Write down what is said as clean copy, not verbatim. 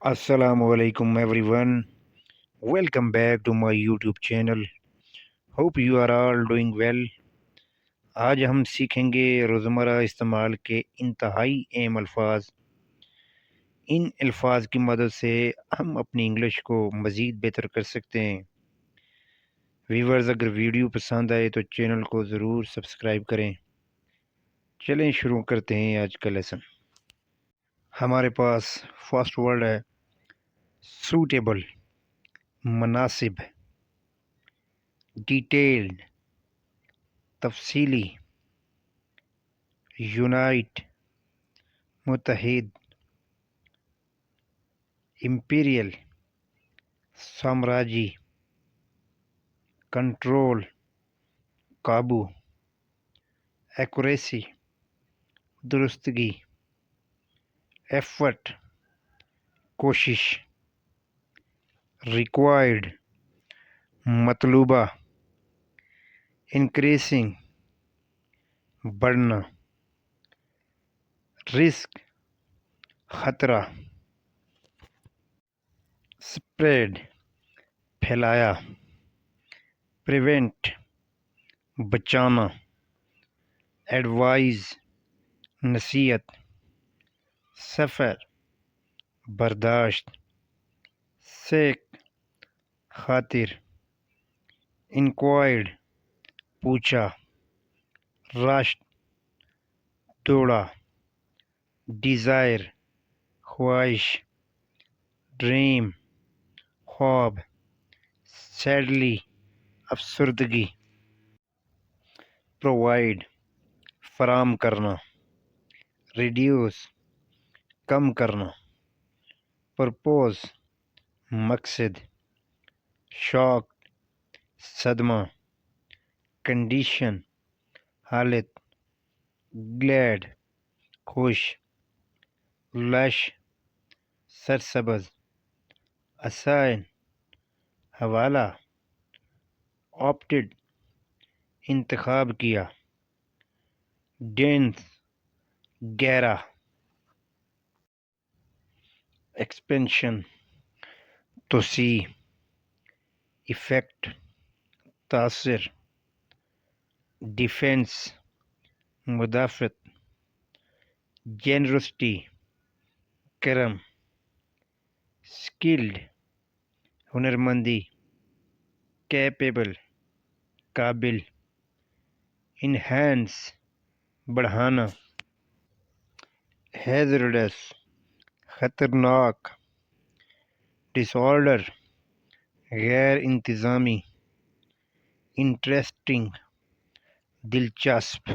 Assalamu alaikum everyone. Welcome back to my YouTube channel. Hope you are all doing well. آج ہم سیکھیں گے روزمرہ استعمال کے انتہائی اہم الفاظ. ان الفاظ کی مدد سے ہم اپنی انگلش کو مزید بہتر کر سکتے ہیں. ویورز اگر ویڈیو پسند آئے تو چینل کو ضرور سبسکرائب کریں. چلیں شروع کرتے ہیں آج کا لیسن. ہمارے پاس فرسٹ ورڈ ہے سوٹیبل، مناسب، ڈیٹیلڈ، تفصیلی، یونائٹ، متحد، امپیریل، سامراجی، کنٹرول، قابو، ایکوریسی، درستگی، ایفرٹ، کوشش، ریکوائرڈ، مطلوبہ، انکریسنگ، بڑھنا، رسک، خطرہ، سپریڈ، پھیلایا، پریونٹ، بچانا، ایڈوائز، نصیحت، سفر، برداشت، سیک، خاطر، انکوائرڈ، پوچھا، راشٹ، دوڑا، ڈیزائر، خواہش، ڈریم، خواب، سیڈلی، افسردگی، پرووائڈ، فراہم کرنا، ریڈیوس، کم کرنا، پرپوز، مقصد، شاک، صدمہ، کنڈیشن، حالت، گلیڈ، خوش، لش، سرسبز، اسائن، حوالہ، آپٹڈ، انتخاب کیا، ڈینس، گہرا، ایکسپینشن، توسیع، ایفیکٹ، تاثر، ڈیفینس، مدافعت، جنرسٹی، کرم، سکلڈ، ہنرمندی، کیپیبل، قابل، انہینس، بڑھانا، ہیزرڈس، خطرناک، ڈس آرڈر، غیر انتظامی، انٹرسٹنگ، دلچسپ،